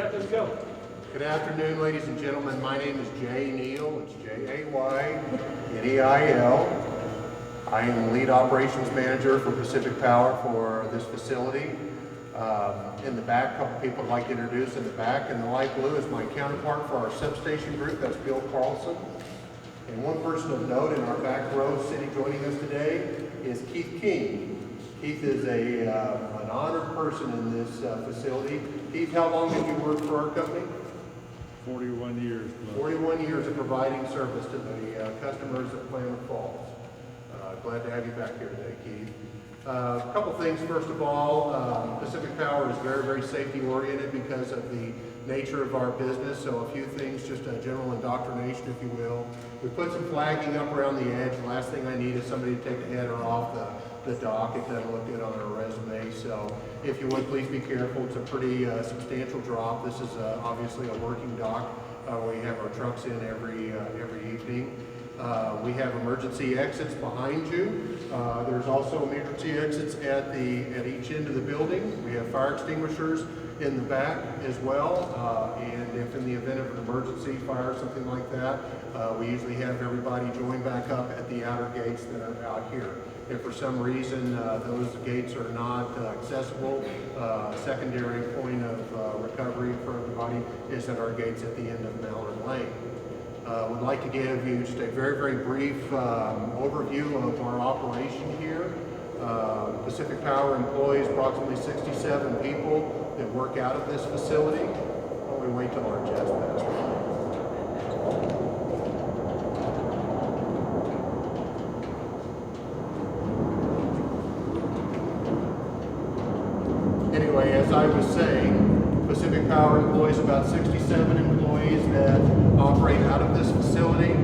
Yeah, let's go. Good afternoon, ladies and gentlemen. My name is Jay Neal. It's Jayneil. I am the lead operations manager for Pacific Power for this facility. In the back, a couple people I'd like to introduce in the back. In the light blue is my counterpart for our substation group. That's Bill Carlson. And one person of note in our back row sitting joining us today is Keith King. Keith is an honored person in this facility. Keith, how long have you worked for our company? 41 years. 41 years of providing service to the customers at Klamath Falls. Glad to have you back here today, Keith. A couple things. First of all, Pacific Power is very, very safety oriented because of the nature of our business. So a few things, just a general indoctrination, if you will. We put some flagging up around the edge. The last thing I need is somebody to take a header off the dock. It doesn't look good on our resume. So if you would, please be careful. It's a pretty substantial drop. This is obviously a working dock where we have our trucks in every evening. We have emergency exits behind you. There's also emergency exits at each end of the building. We have fire extinguishers in the back as well. And if in the event of an emergency fire, something like that, we usually have everybody join back up at the outer gates that are out here. If for some reason those gates are not accessible, secondary point of recovery for everybody is at our gates at the end of Mallard Lane. Would like to give you just a very, very brief overview of our operation here. Pacific Power employs approximately 67 people that work out of this facility. Why don't we wait till our jets pass? Anyway, as I was saying, Pacific Power employs about 67 employees that operate out of this facility.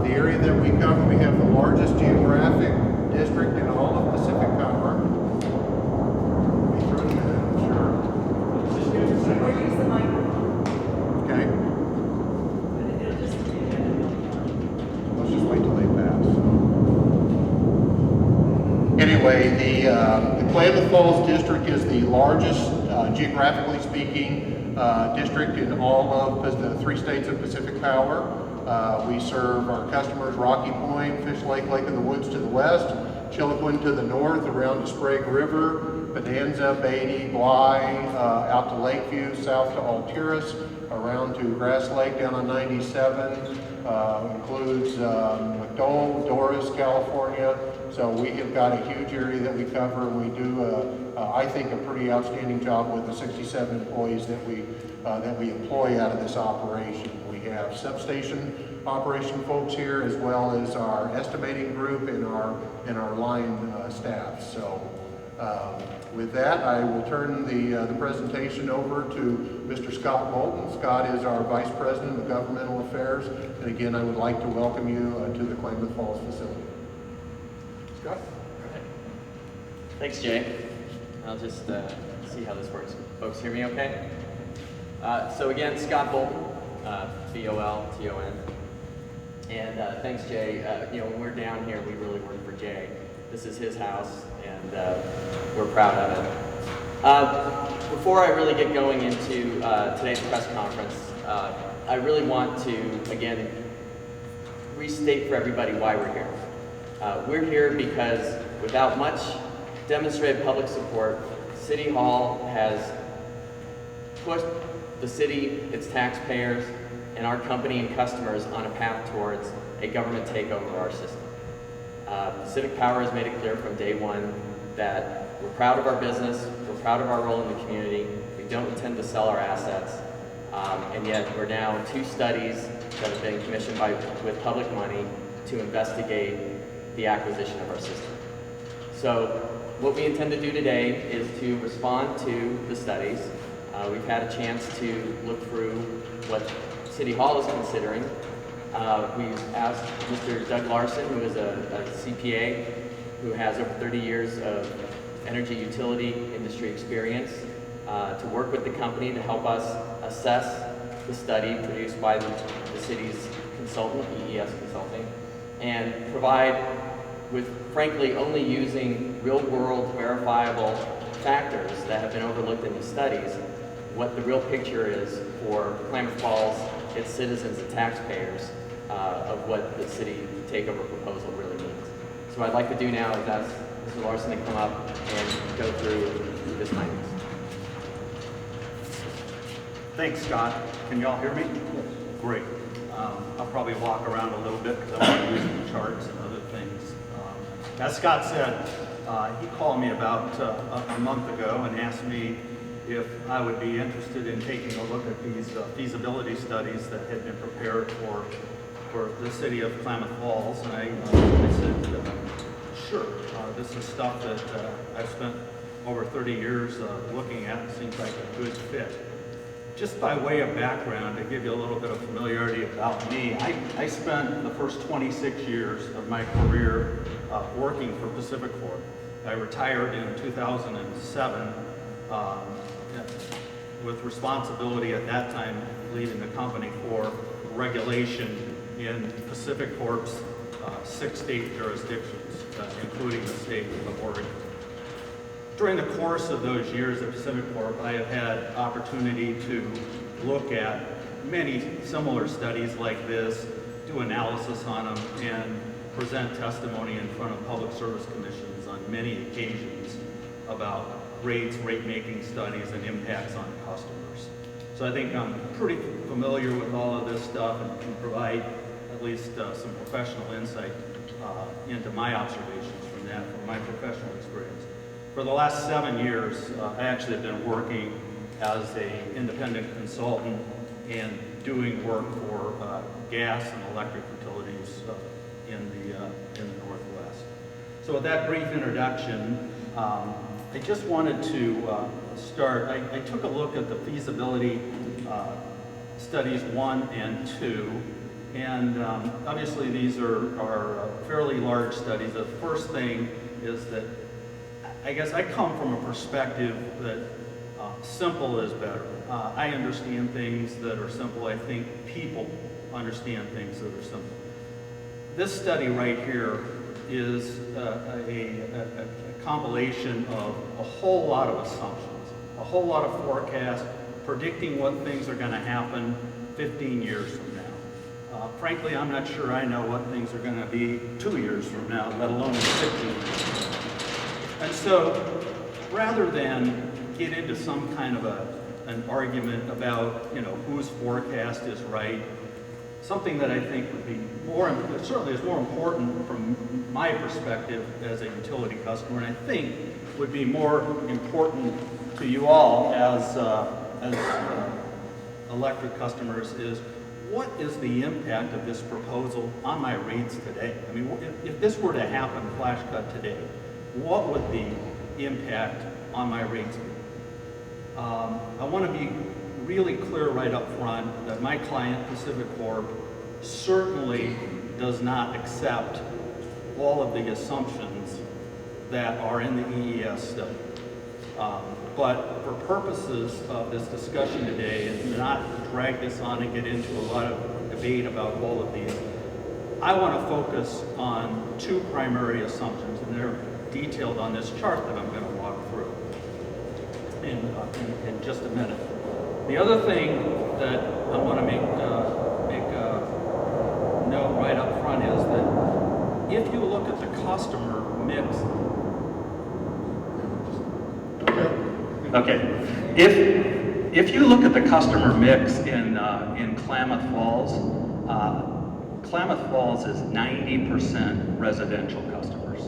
The area that we cover, we have the largest geographic district in all of Pacific Power. Be through in a minute, I'm sure. Okay. Let's just wait till they pass. Anyway, the Klamath Falls district is the largest, geographically speaking, district in all of the 3 states of Pacific Power. We serve our customers Rocky Point, Fish Lake, Lake of the Woods to the west, Chiloquin to the north, around to Sprague River, Bonanza, Beatty, Bly, out to Lakeview, south to Altiras, around to Grass Lake down on 97, includes McDowell, Doris, California. So we have got a huge area that we cover, and we do, I think, a pretty outstanding job with the 67 employees that we employ out of this operation. We have substation operation folks here, as well as our estimating group and our line staff. So with that, I will turn the presentation over to Mr. Scott Bolton. Scott is our Vice President of Governmental Affairs, and again, I would like to welcome you to the Klamath Falls facility. Scott? All right. Thanks, Jay. I'll just see how this works. Folks hear me okay? So again, Scott Bolton, B-O-L-T-O-N. And thanks, Jay. When we're down here, we really work for Jay. This is his house, and we're proud of it. Before I really get going into today's press conference, I really want to, again, restate for everybody why we're here. We're here because without much demonstrated public support, City Hall has pushed the city, its taxpayers, and our company and customers on a path towards a government takeover of our system. Pacific Power has made it clear from day one that we're proud of our business, we're proud of our role in the community, we don't intend to sell our assets, and yet we're now 2 studies that have been commissioned with public money to investigate the acquisition of our system. So what we intend to do today is to respond to the studies. We've had a chance to look through what City Hall is considering. We've asked Mr. Doug Larson, who is a CPA, who has over 30 years of energy utility industry experience, to work with the company to help us assess the study produced by the city's consultant, EES Consulting, and provide with, frankly, only using real-world verifiable factors that have been overlooked in the studies, what the real picture is for Klamath Falls, its citizens and taxpayers, of what the city takeover proposal really means. So what I'd like to do now is ask Mr. Larson to come up and go through his findings. Thanks, Scott. Can y'all hear me? Yes. Great. I'll probably walk around a little bit because I'm using charts and other things. As Scott said, he called me about a month ago and asked me if I would be interested in taking a look at these feasibility studies that had been prepared for the city of Klamath Falls. And I said, sure. This is stuff that I've spent over 30 years looking at. It seems like a good fit. Just by way of background, to give you a little bit of familiarity about me, I spent the first 26 years of my career working for PacifiCorp. I retired in 2007 with responsibility at that time leading the company for regulation in PacifiCorp's 6 state jurisdictions, including the state of Oregon. During the course of those years at PacifiCorp, I have had opportunity to look at many similar studies like this, do analysis on them, and present testimony in front of public service commissions on many occasions about rates, rate-making studies, and impacts on customers. So I think I'm pretty familiar with all of this stuff and can provide at least some professional insight into my observations from that, from my professional experience. For the last 7 years, I actually have been working as an independent consultant and doing work for gas and electric utilities in the Northwest. So with that brief introduction, I just wanted to start. I took a look at the feasibility studies 1 and 2, and obviously these are fairly large studies. The first thing is that I guess I come from a perspective that simple is better. I understand things that are simple. I think people understand things that are simple. This study right here is a compilation of a whole lot of assumptions, a whole lot of forecasts, predicting what things are going to happen 15 years from now. Frankly, I'm not sure I know what things are going to be 2 years from now, let alone 15 years. And so, rather than get into some kind of an argument about, whose forecast is right, something that I think would be certainly is more important from my perspective as a utility customer, and I think would be more important to you all as electric customers, is what is the impact of this proposal on my rates today? I mean, if this were to happen, flash cut today, what would the impact on my rates be? I want to be really clear right up front that my client, PacifiCorp, certainly does not accept all of the assumptions that are in the EES study. But for purposes of this discussion today, and not drag this on and get into a lot of debate about all of these, I want to focus on 2 primary assumptions, and they're detailed on this chart that I'm going to walk through in just a minute. The other thing that I want to make a note right up front is that if you look at the customer mix, if you look at the customer mix in Klamath Falls, Klamath Falls is 90% residential customers.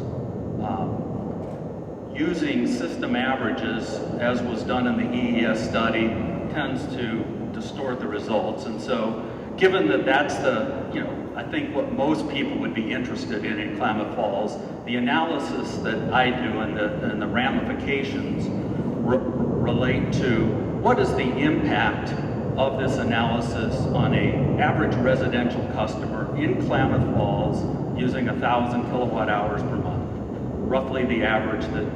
Using system averages, as was done in the EES study, tends to distort the results. And so, given that that's I think what most people would be interested in Klamath Falls, the analysis that I do and the ramifications relate to what is the impact of this analysis on an average residential customer in Klamath Falls using 1,000 kilowatt hours per month, roughly the average that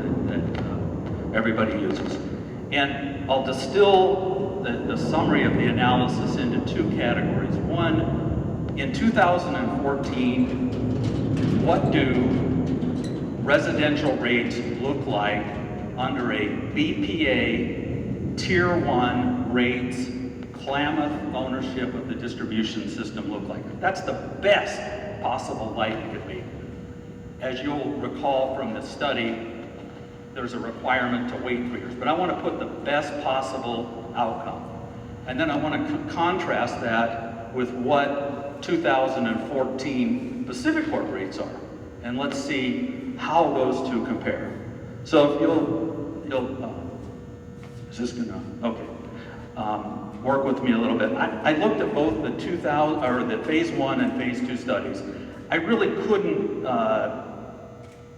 everybody uses. And I'll distill the summary of the analysis into 2 categories. One, in 2014, what do residential rates look like under a BPA Tier 1 rates Klamath ownership of the distribution system look like? That's the best possible light it could be. As you'll recall from the study, there's a requirement to wait 3 years, but I want to put the best possible outcome. And then I want to contrast that with what 2014 PacifiCorp rates are. And let's see how those two compare. So if is this gonna, okay. Work with me a little bit. I looked at both the phase 1 and phase 2 studies. I really couldn't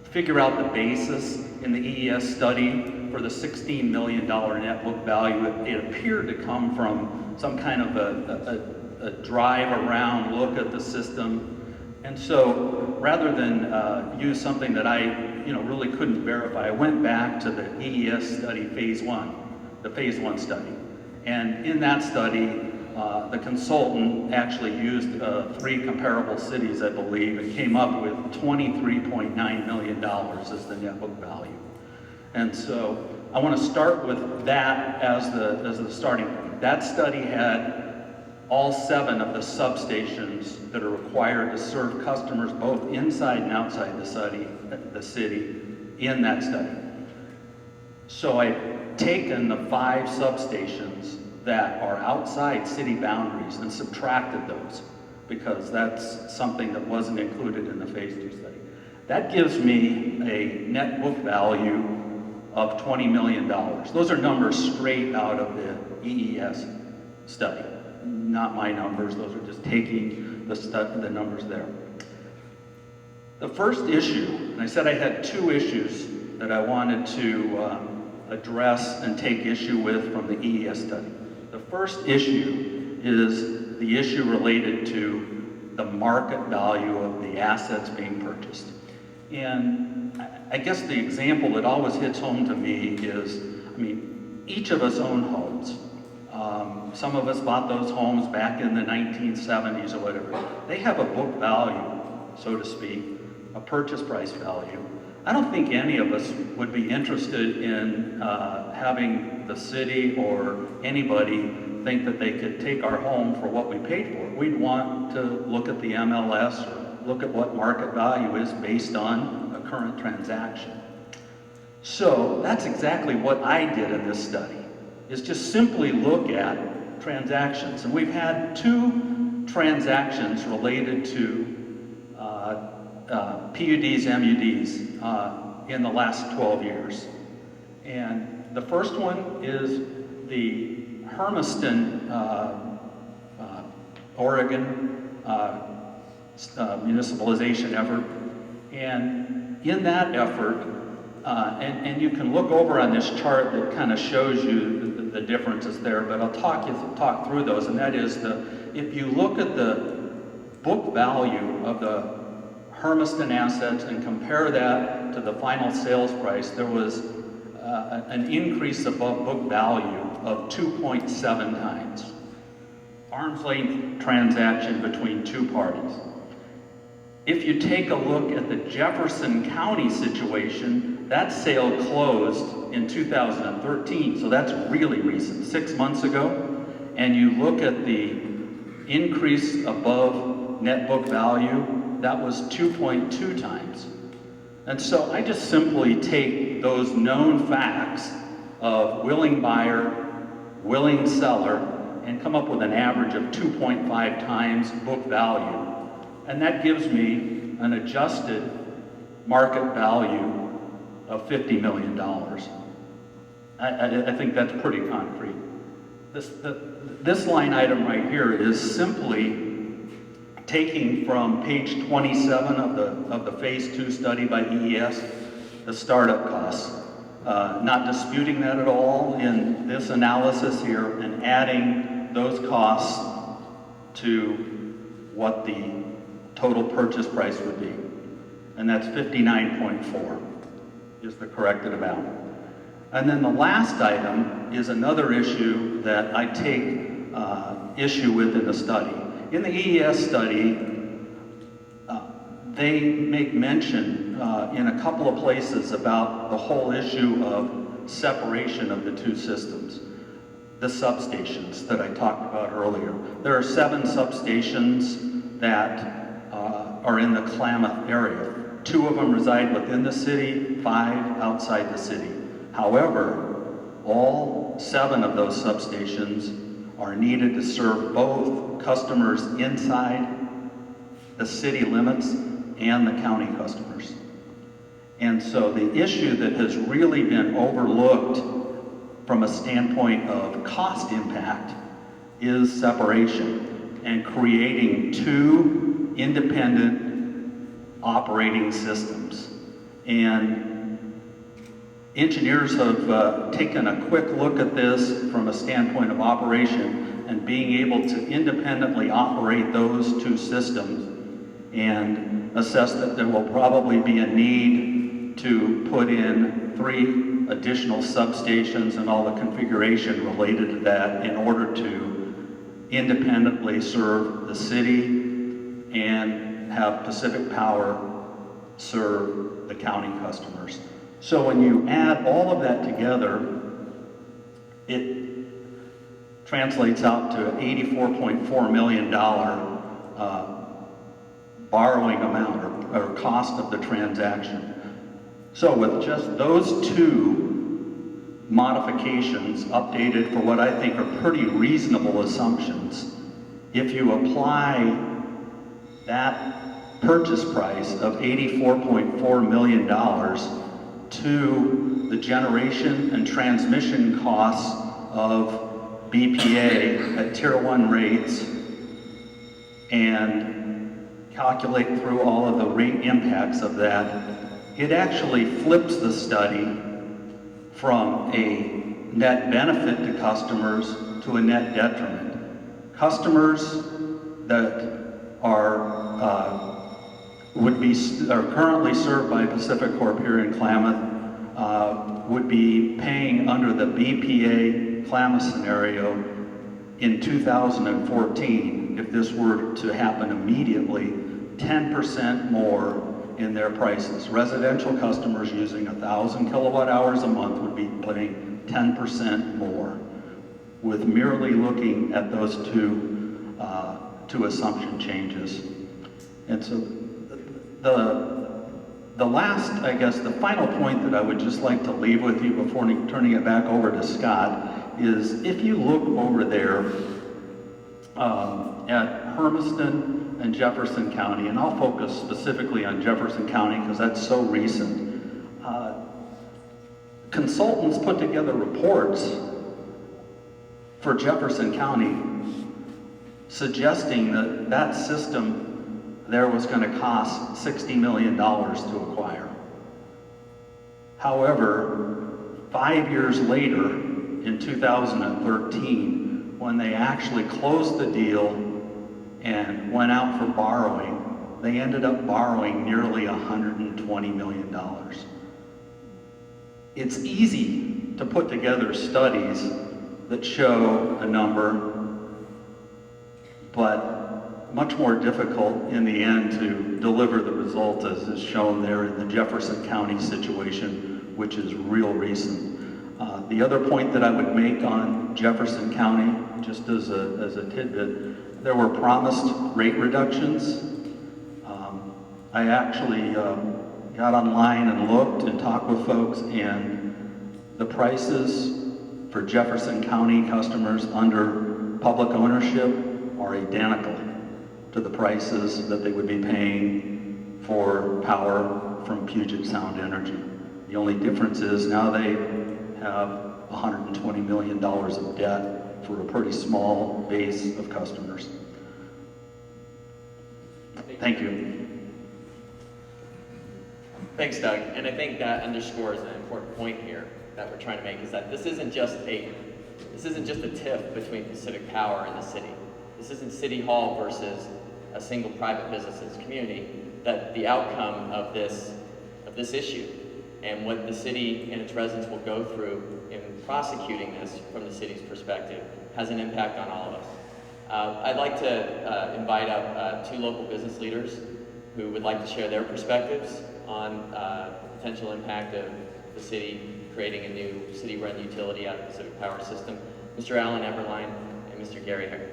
figure out the basis in the EES study for the $16 million net book value. It appeared to come from some kind of a drive around look at the system. And so rather than use something that I really couldn't verify, I went back to the EES study phase 1, the phase 1 study. And in that study, the consultant actually used 3 comparable cities, I believe, and came up with $23.9 million as the net book value. And so I want to start with that as the starting point. That study had all 7 of the substations that are required to serve customers both inside and outside the city in that study. So I've taken the 5 substations that are outside city boundaries and subtracted those because that's something that wasn't included in the phase 2 study. That gives me a net book value of $20 million. Those are numbers straight out of the EES study, not my numbers. Those are just taking the numbers there. The first issue, and I said I had 2 issues that I wanted to address and take issue with from the EES study. The first issue is the issue related to the market value of the assets being purchased. And I guess the example that always hits home to me is, each of us own homes. Some of us bought those homes back in the 1970s or whatever. They have a book value, so to speak, a purchase price value. I don't think any of us would be interested in having the city or anybody think that they could take our home for what we paid for it. We'd want to look at the MLS or look at what market value is based on a current transaction. So that's exactly what I did in this study, is just simply look at transactions. And we've had 2 transactions related to PUDs, MUDs in the last 12 years. And the first one is the Hermiston, Oregon municipalization effort. And in that effort, and you can look over on this chart that kind of shows you the differences there, but I'll talk through those. And that is, if you look at the book value of the Hermiston assets and compare that to the final sales price, there was an increase above book value of 2.7 times. Arm's length transaction between 2 parties. If you take a look at the Jefferson County situation, that sale closed in 2013, so that's really recent, 6 months ago. And you look at the increase above net book value, that was 2.2 times. And so I just simply take those known facts of willing buyer, willing seller, and come up with an average of 2.5 times book value. And that gives me an adjusted market value of $50 million. I think that's pretty concrete. This line item right here is simply taking from page 27 of the phase 2 study by EES, the startup costs. Not disputing that at all in this analysis here, and adding those costs to what the total purchase price would be. And that's 59.4 is the corrected amount. And then the last item is another issue that I take issue with in the study. In the EES study, they make mention in a couple of places about the whole issue of separation of the 2 systems. the substations that I talked about earlier. There are 7 substations that are in the Klamath area. 2 of them reside within the city, 5 outside the city. However, all 7 of those substations are needed to serve both customers inside the city limits and the county customers. And so the issue that has really been overlooked from a standpoint of cost impact is separation and creating 2 independent operating systems. And engineers have taken a quick look at this from a standpoint of operation and being able to independently operate those 2 systems, and assess that there will probably be a need to put in 3 additional substations and all the configuration related to that in order to independently serve the city and have Pacific Power serve the county customers. So when you add all of that together, it translates out to an $84.4 million borrowing amount or cost of the transaction. So with just those 2 modifications updated for what I think are pretty reasonable assumptions, if you apply that purchase price of $84.4 million to the generation and transmission costs of BPA at Tier 1 rates and calculate through all of the rate impacts of that, it actually flips the study from a net benefit to customers to a net detriment. Customers that are currently served by PacifiCorp here in Klamath would be paying under the BPA Klamath scenario in 2014, if this were to happen immediately, 10% more in their prices. Residential customers using 1,000 kilowatt hours a month would be paying 10% more, with merely looking at those two assumption changes. And so the last, I guess, the final point that I would just like to leave with you before turning it back over to Scott is if you look over there at Hermiston and Jefferson County, and I'll focus specifically on Jefferson County because that's so recent. Consultants put together reports for Jefferson County suggesting that that system there was going to cost $60 million to acquire. However, 5 years later, in 2013, when they actually closed the deal and went out for borrowing, they ended up borrowing nearly $120 million. It's easy to put together studies that show a number, but much more difficult in the end to deliver the result as is shown there in the Jefferson County situation, which is real recent. The other point that I would make on Jefferson County, just as a tidbit, there were promised rate reductions. I actually got online and looked and talked with folks, and the prices for Jefferson County customers under public ownership are identical to the prices that they would be paying for power from Puget Sound Energy. The only difference is now they have $120 million of debt for a pretty small base of customers. Thank you. Thanks, Doug. And I think that underscores an important point here that we're trying to make, is that this isn't just a tiff between Pacific Power and the city. This isn't City Hall versus a single private business's community. That the outcome of this issue and what the city and its residents will go through in prosecuting this from the city's perspective has an impact on all of us. I'd like to invite up 2 local business leaders who would like to share their perspectives on the potential impact of the city creating a new city-run utility out of the Pacific Power system. Mr. Alan Eberline, and Mr. Gary Harris.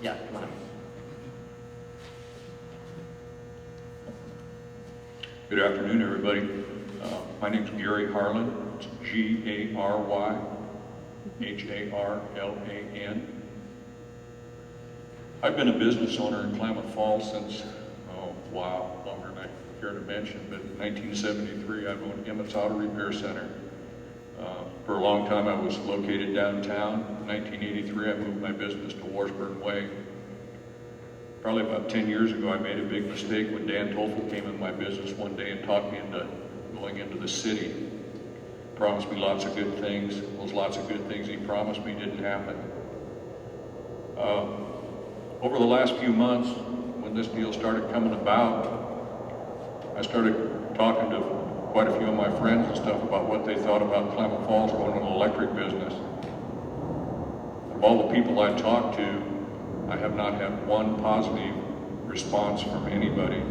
Yeah, come on. Good afternoon, everybody. My name's Gary Harlan. It's G-A-R-Y-H-A-R-L-A-N. I've been a business owner in Klamath Falls since, longer than I care to mention, but in 1973 I've owned Emmett's Auto Repair Center. For a long time I was located downtown. In 1983 I moved my business to Washburn Way. Probably about 10 years ago I made a big mistake when Dan Toffel came in my business one day and talked me into going into the city. Promised me lots of good things. Those lots of good things he promised me didn't happen. Over the last few months, when this deal started coming about, I started talking to quite a few of my friends and stuff about what they thought about Klamath Falls going an electric business. Of all the people I talked to, I have not had one positive response from anybody.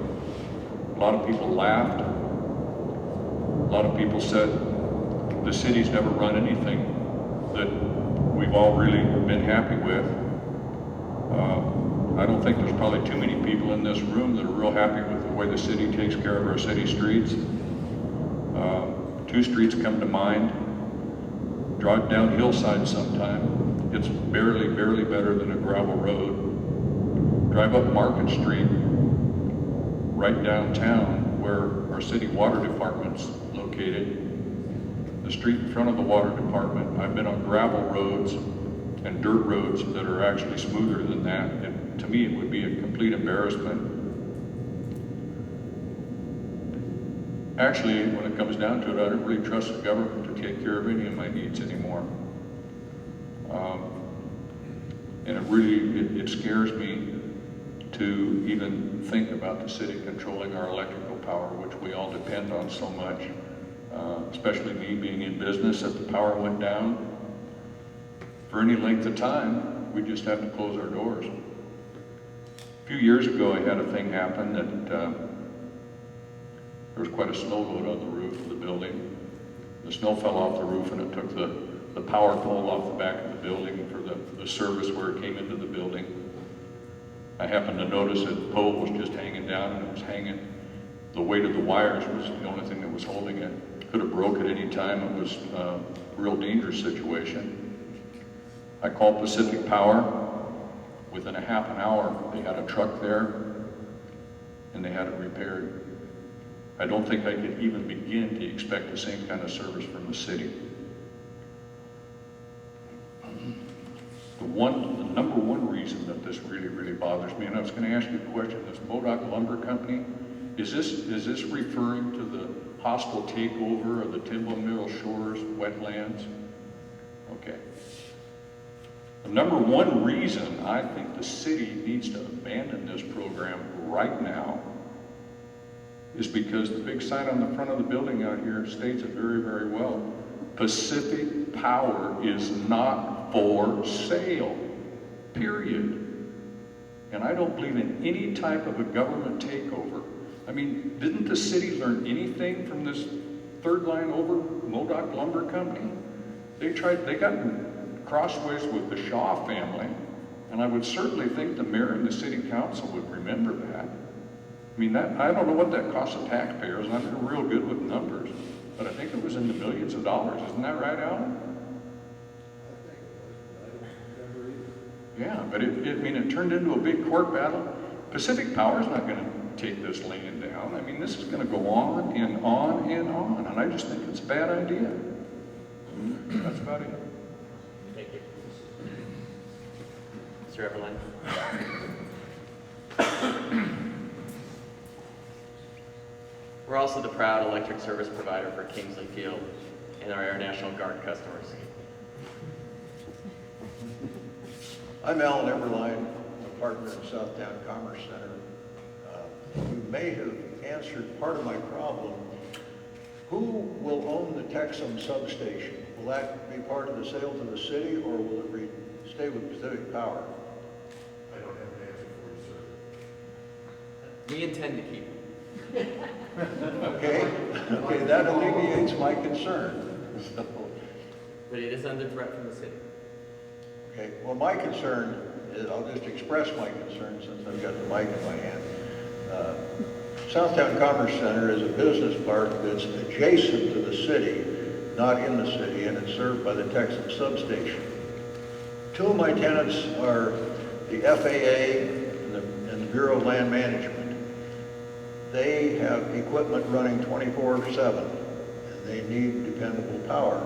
A lot of people laughed. A lot of people said the city's never run anything that we've all really been happy with. I don't think there's probably too many people in this room that are real happy with the way the city takes care of our city streets. Two streets come to mind. Drive down Hillside sometime. It's barely better than a gravel road. Drive up Market Street, right downtown, where our city water department's located. The street in front of the water department, I've been on gravel roads and dirt roads that are actually smoother than that. And to me, it would be a complete embarrassment. Actually, when it comes down to it, I don't really trust the government to take care of any of my needs anymore. And it scares me to even think about the city controlling our electrical power, which we all depend on so much. Especially me being in business, if the power went down, for any length of time, we just have to close our doors. A few years ago, I had a thing happen that there was quite a snow load on the roof of the building. The snow fell off the roof and it took the power pole off the back of the building for the service where it came into the building. I happened to notice that the pole was just hanging down and it was hanging. The weight of the wires was the only thing that was holding it. Could have broke at any time. It was a real dangerous situation. I called Pacific Power. Within a half an hour, they had a truck there and they had it repaired. I don't think I could even begin to expect the same kind of service from the city. The number one reason that this really bothers me, and I was going to ask you a question, this Modoc Lumber Company, is this referring to the hostile takeover of the Timber Mill Shores wetlands? Okay. The number one reason I think the city needs to abandon this program right now is because the big sign on the front of the building out here states it very well. Pacific Power is not for sale, period. And I don't believe in any type of a government takeover. I mean, didn't the city learn anything from this third line over Modoc Lumber Company? They got crossways with the Shaw family, and I would certainly think the mayor and the city council would remember that. I mean, I don't know what that costs the taxpayers. I'm not real good with numbers, but I think it was in the millions of dollars. Isn't that right, Alan? Yeah, but it turned into a big court battle. Pacific Power's not going to take this land down. I mean, this is going to go on and on and on, and I just think it's a bad idea. That's about it. Thank you. Mr. Eberline. We're also the proud electric service provider for Kingsley Field and our Air National Guard customers. I'm Alan Eberline, a partner in Southtown Commerce Center. You may have answered part of my problem. Who will own the Texum substation? Will that be part of the sale to the city, or will it stay with Pacific Power? I don't have an answer for you, sir. We intend to keep it. Okay, that alleviates my concern. So, But it is under threat from the city. Okay, well, my concern is, I'll just express my concern since I've got the mic in my hand. Southtown Commerce Center is a business park that's adjacent to the city, not in the city, and it's served by the Texas substation. Two of my tenants are the FAA and the Bureau of Land Management. They have equipment running 24/7, and they need dependable power.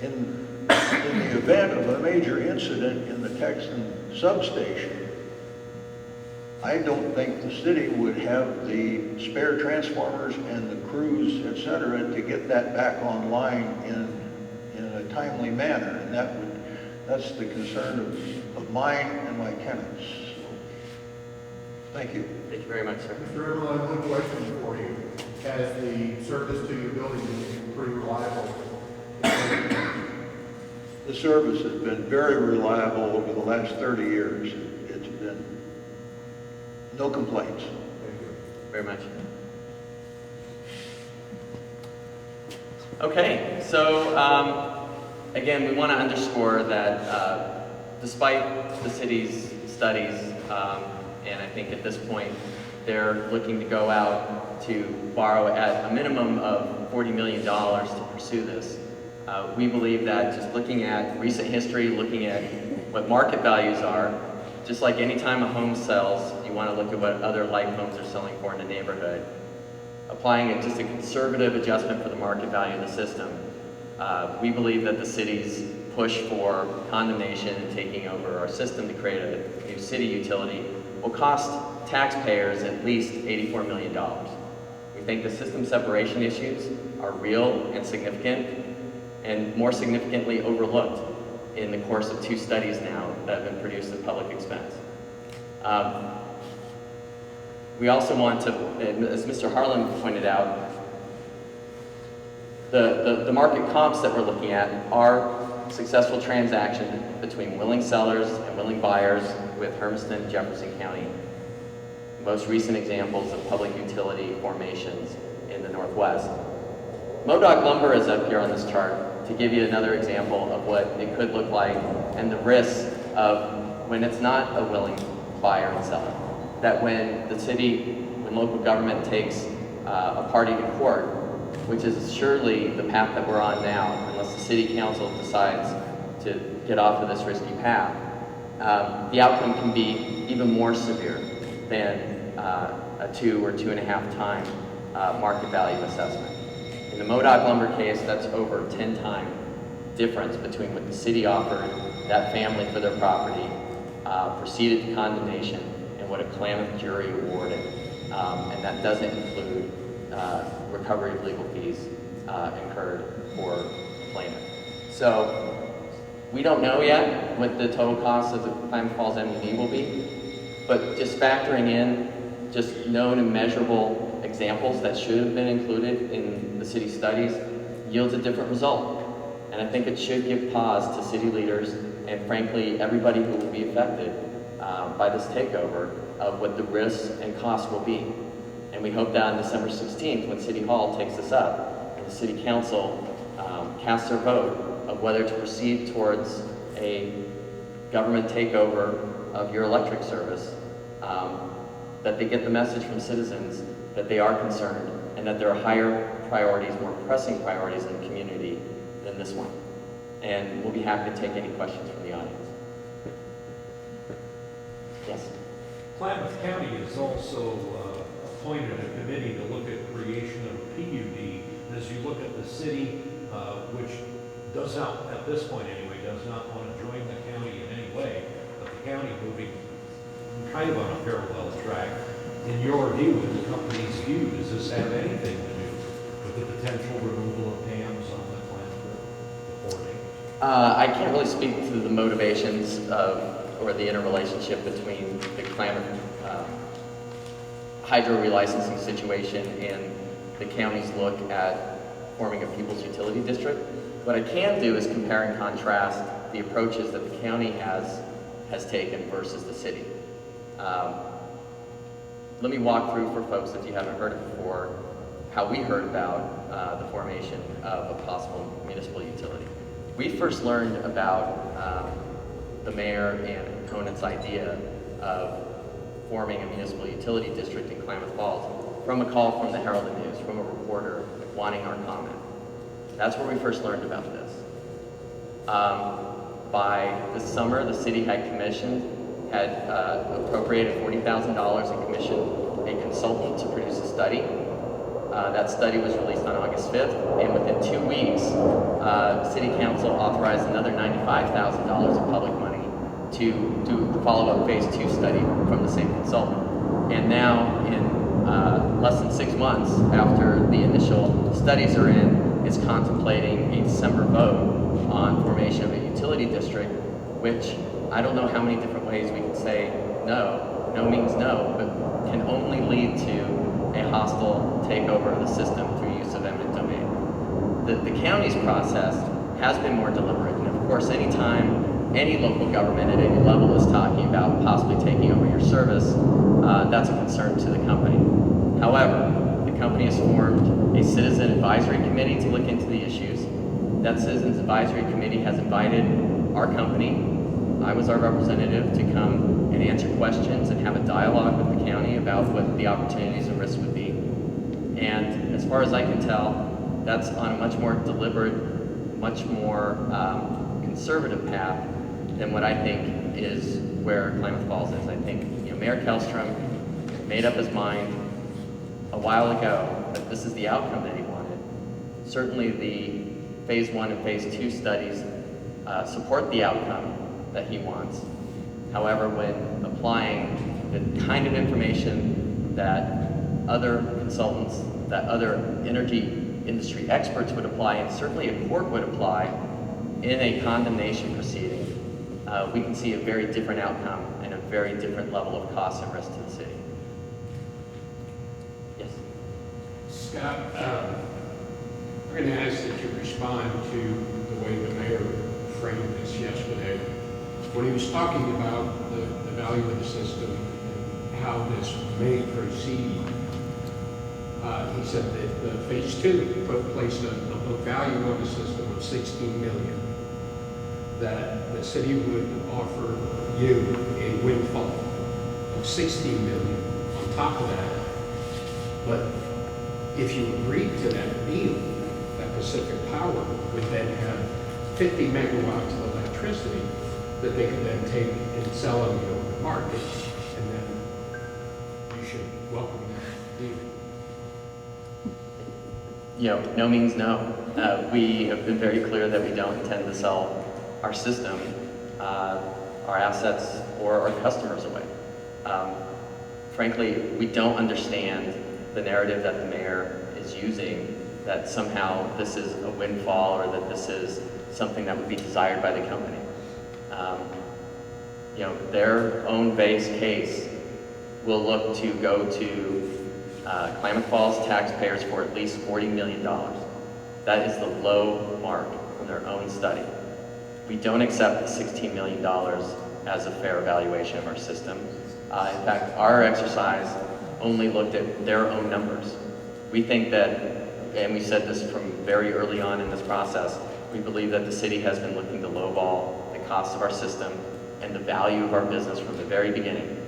In the event of a major incident in the Texan substation, I don't think the city would have the spare transformers and the crews, et cetera, to get that back online in a timely manner. And that's the concern of mine and my tenants. So, thank you. Thank you very much, sir. Mr. Everline, one question for you. Has the service to your building been pretty reliable? The service has been very reliable over the last 30 years. It's been no complaints. Thank you. Very much. Okay, so again, we want to underscore that despite the city's studies, and I think at this point they're looking to go out to borrow at a minimum of $40 million to pursue this. We believe that just looking at recent history, looking at what market values are, just like any time a home sells, you want to look at what other like homes are selling for in the neighborhood. Applying just a conservative adjustment for the market value of the system, we believe that the city's push for condemnation and taking over our system to create a new city utility will cost taxpayers at least $84 million. We think the system separation issues are real and significant, and more significantly overlooked in the course of 2 studies now that have been produced at public expense. We also want to, as Mr. Harlan pointed out, the market comps that we're looking at are successful transactions between willing sellers and willing buyers with Hermiston and Jefferson County. Most recent examples of public utility formations in the Northwest. Modoc Lumber is up here on this chart to give you another example of what it could look like and the risks of when it's not a willing buyer and seller. That when the city, when local government takes a party to court, which is surely the path that we're on now, unless the city council decides to get off of this risky path, the outcome can be even more severe than a 2 or 2.5 time market value assessment. In the Modoc Lumber case, that's over 10-time difference between what the city offered that family for their property, proceeded to condemnation, and what a Klamath jury awarded. And that doesn't include recovery of legal fees incurred for plaintiff. So we don't know yet what the total cost of the Klamath Falls MUD will be, but just factoring in just known and measurable examples that should have been included in the city studies yields a different result. And I think it should give pause to city leaders and frankly everybody who will be affected by this takeover of what the risks and costs will be. And we hope that on December 16th, when City Hall takes this up and the City Council casts their vote of whether to proceed towards a government takeover of your electric service, that they get the message from citizens that they are concerned and that there are higher priorities, more pressing priorities in the community than this one. And we'll be happy to take any questions from the audience. Yes? Klamath County has also appointed a committee to look at creation of a PUD. And as you look at the city, which does not, at this point anyway, does not want to join the county in any way, but the county moving kind of on a parallel track. In your view, in the company's view, does this have anything to do with the potential removal of dams on the Klamath Falls? I can't really speak to the motivations of or the interrelationship between the Klamath hydro relicensing situation and the county's look at forming a people's utility district. What I can do is compare and contrast the approaches that the county has taken versus the city. Let me walk through for folks, if you haven't heard it before, how we heard about the formation of a possible municipal utility. we first learned about the mayor and proponent's idea of forming a municipal utility district in Klamath Falls from a call from the Herald and News, from a reporter wanting our comment. That's where we first learned about this. By this summer, the city had appropriated $40,000 and commissioned a consultant to produce a study. That study was released on August 5th, and within 2 weeks, City Council authorized another $95,000 of public money to do the follow-up phase 2 study from the same consultant. And now, in less than 6 months after the initial studies are in, is contemplating a December vote on formation of a utility district, which I don't know how many different ways we can say no. No means no, but can only lead to a hostile takeover of the system through use of eminent domain. The county's process has been more deliberate, and of course, anytime any local government at any level is talking about possibly taking over your service, that's a concern to the company. However, the company has formed a citizen advisory committee to look into the issues. That citizens advisory committee has invited our company, I was our representative, to come and answer questions and have a dialogue with the county about what the opportunities and risks would be. And as far as I can tell, that's on a much more deliberate, much more conservative path than what I think is where Klamath Falls is. I think Mayor Kellstrom made up his mind a while ago that this is the outcome that he wanted. Certainly the phase 1 and phase 2 studies support the outcome that he wants. However, when applying the kind of information that other consultants, that other energy industry experts would apply, and certainly a court would apply in a condemnation proceeding, we can see a very different outcome and a very different level of cost and risk to the city. Yes? Scott, I'm going to ask that you respond to the way the mayor framed this yesterday. When he was talking about the value of the system and how this may proceed, he said that the phase 2 placed a book value on the system of $16 million. That the city would offer you a windfall of $16 million on top of that. But if you agreed to that deal, that Pacific Power would then have 50 megawatts of electricity that they could then take and sell on the open market, and then you should welcome that deal. No means no. We have been very clear that we don't intend to sell our system, our assets, or our customers away. Frankly, we don't understand the narrative that the mayor is using, that somehow this is a windfall or that this is something that would be desired by the company. Their own base case will look to go to Klamath Falls taxpayers for at least $40 million. That is the low mark from their own study. We don't accept the $16 million as a fair evaluation of our system. In fact, our exercise only looked at their own numbers. We think that, and we said this from very early on in this process, we believe that the city has been looking to lowball the cost of our system and the value of our business from the very beginning.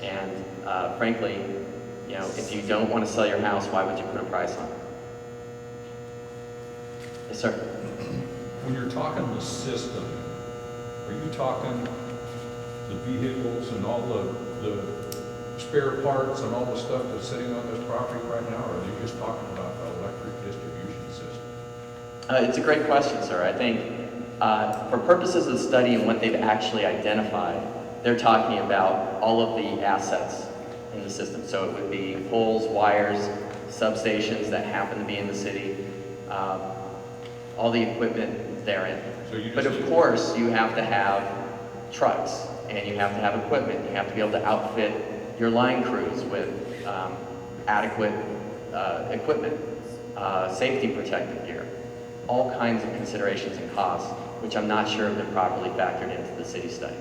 And frankly, if you don't want to sell your house, why would you put a price on it? Yes, sir. When you're talking the system, are you talking the vehicles and all the spare parts and all the stuff that's sitting on this property right now, or are you just talking about the electric distribution system? It's a great question, sir. I think for purposes of the study and what they've actually identified, they're talking about all of the assets in the system. So it would be poles, wires, substations that happen to be in the city, all the equipment therein. But of course, you have to have trucks, and you have to have equipment. You have to be able to outfit your line crews with adequate equipment, safety protective gear, all kinds of considerations and costs, which I'm not sure have been properly factored into the city study.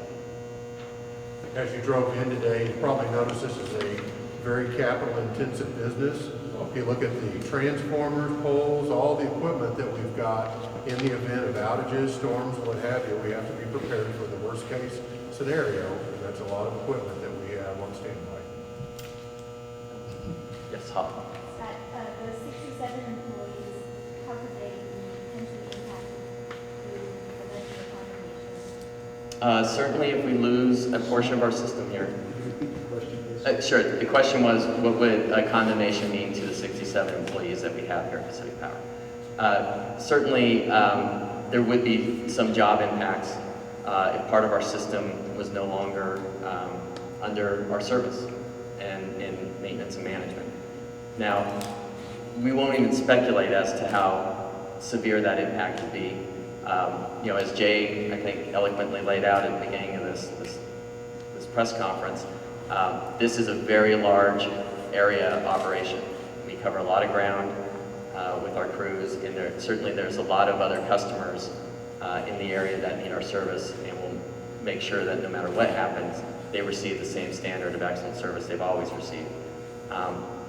As you drove in today, you probably noticed this is a very capital-intensive business. If you look at the transformers, poles, all the equipment that we've got in the event of outages, storms, what have you, we have to be prepared for the worst case scenario, and that's a lot of equipment that we have on standby. Yes, Hop. Scott, those 67 employees, how could they be potentially impacted through eventual condemnation? Certainly if we lose a portion of our system here. Sure, the question was, what would a condemnation mean to the 67 employees that we have here at Pacific Power? Certainly, there would be some job impacts if part of our system was no longer under our service and in maintenance and management. Now, we won't even speculate as to how severe that impact would be. You know, as Jay, I think, eloquently laid out at the beginning of this press conference, this is a very large area operation. We cover a lot of ground with our crews, and certainly there's a lot of other customers in the area that need our service, and we'll make sure that no matter what happens, they receive the same standard of excellent service they've always received.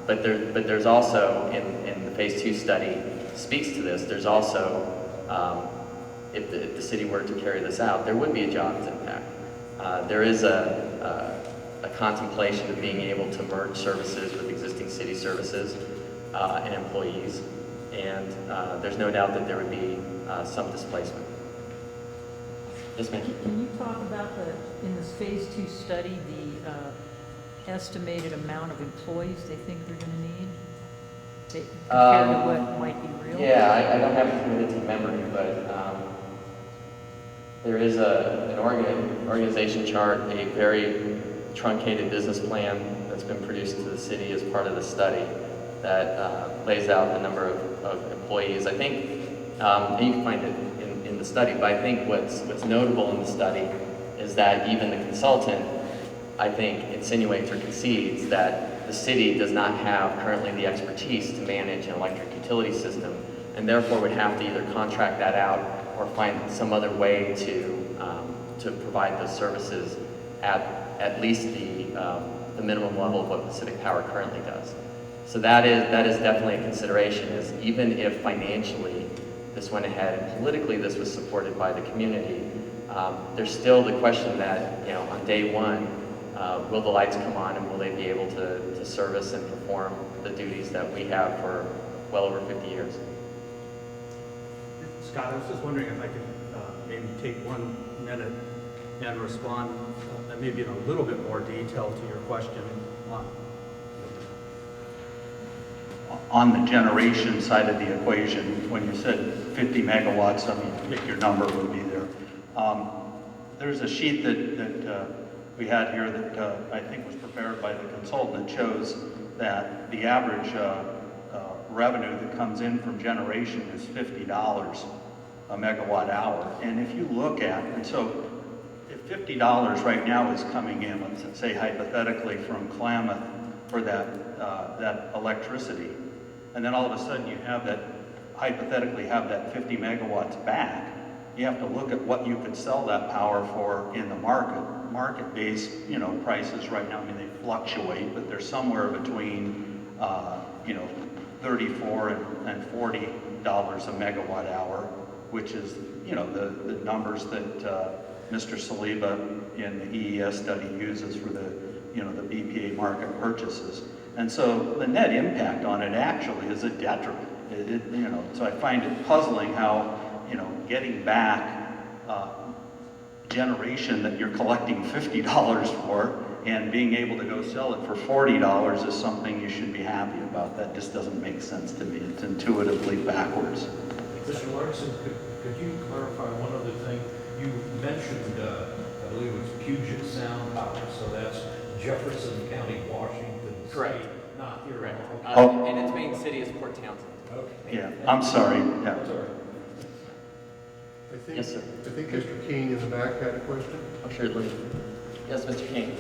But there's also, in the Phase 2 study speaks to this, there's also, if the city were to carry this out, there would be a jobs impact. There is a contemplation of being able to merge services with existing city services and employees, and there's no doubt that there would be some displacement. Yes, ma'am? Can you talk about in this Phase 2 study, the estimated amount of employees they think they're going to need? Compared to what might be real? Yeah, I don't have it committed to memory, but there is an organization chart, a very truncated business plan that's been produced to the city as part of the study that lays out the number of employees. I think, and you can find it in the study, but I think what's notable in the study is that even the consultant, I think, insinuates or concedes that the city does not have currently the expertise to manage an electric utility system, and therefore would have to either contract that out or find some other way to provide those services at least the minimum level of what Pacific Power currently does. So that is definitely a consideration, is even if financially this went ahead and politically this was supported by the community, there's still the question that, you know, on day one, will the lights come on and will they be able to service and perform the duties that we have for well over 50 years? Scott, I was just wondering if I could maybe take 1 minute and respond maybe in a little bit more detail to your question On the generation side of the equation, when you said 50 megawatts, I mean, pick your number would be there. There's a sheet that we had here that I think was prepared by the consultant that shows that the average revenue that comes in from generation is $50 a megawatt hour. And if you look at, and so if $50 right now is coming in, let's say hypothetically from Klamath for that electricity, and then all of a sudden you have that, hypothetically have that 50 megawatts back, you have to look at what you could sell that power for in the market. Market-based, you know, prices right now, I mean, they fluctuate, but they're somewhere between, you know, $34 and $40 a megawatt hour, which is, you know, the numbers that Mr. Saliba in the EES study uses for the, you know, the BPA market purchases. And so the net impact on it actually is a detriment. You know, so I find it puzzling how, you know, getting back generation that you're collecting $50 for and being able to go sell it for $40 is something you should be happy about. That just doesn't make sense to me. It's intuitively backwards. Mr. Larson, could you clarify one other thing? You mentioned, I believe it was Puget Sound Power, so that's Jefferson County, Washington Correct. State, not here. Correct. Okay. And its main city is Port Townsend. Okay. Yeah, I'm sorry. Yeah. That's all right. Yes, sir. I think Mr. King in the back had a question. I'm sure. Yes, Mr. King.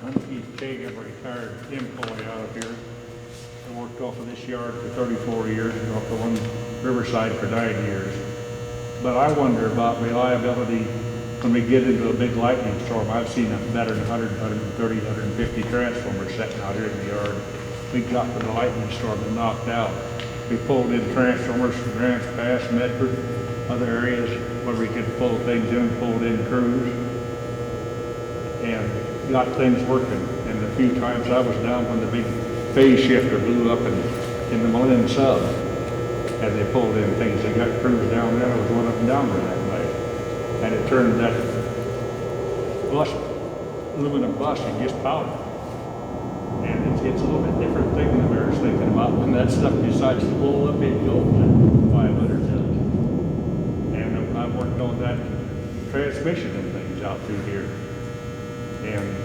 I'm Keith Kagan, retired employee out of here. I worked off of this yard for 34 years and off the one Riverside for 9 years. But I wonder about reliability when we get into a big lightning storm. I've seen better than 100, 130, 150 transformers sitting out here in the yard. we got to the lightning storm and knocked out. We pulled in transformers from Grants Pass, Medford, other areas where we could pull things in, pulled in crews, and got things working. And the few times I was down when the big phase shifter blew up in the Malin sub, and they pulled in things, they got crews down there, I was going up and down there that night. And it turned that bus, aluminum bus, and just powder. And it's a little bit different thing than the mayor's thinking about when that stuff decides to blow up, it goes at 500 tons. And I've worked on that transmission and things out through here. And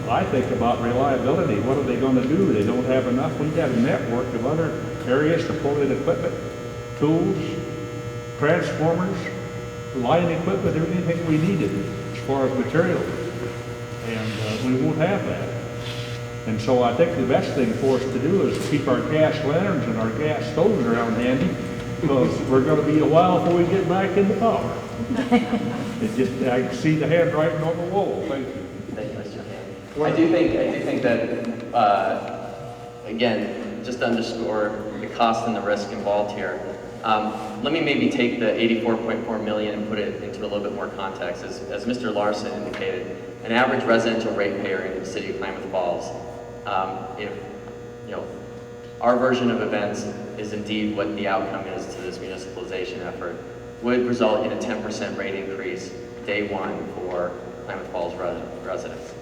I think about reliability. What are they going to do? They don't have enough. We got a network of other areas to pull in equipment, tools, transformers, line equipment, everything we needed as far as material. And we won't have that. And so I think the best thing for us to do is keep our gas lanterns and our gas stoves around handy, because we're going to be a while before we get back into power. It just, I can see the handwriting on the wall. Thank you. Thank you, Mr. King. I do think that, again, just to underscore the cost and the risk involved here, let me maybe take the $84.4 million and put it into a little bit more context. As Mr. Larson indicated, an average residential ratepayer in the city of Klamath Falls, if our version of events is indeed what the outcome is to this municipalization effort, would result in a 10% rate increase day one for Klamath Falls residents.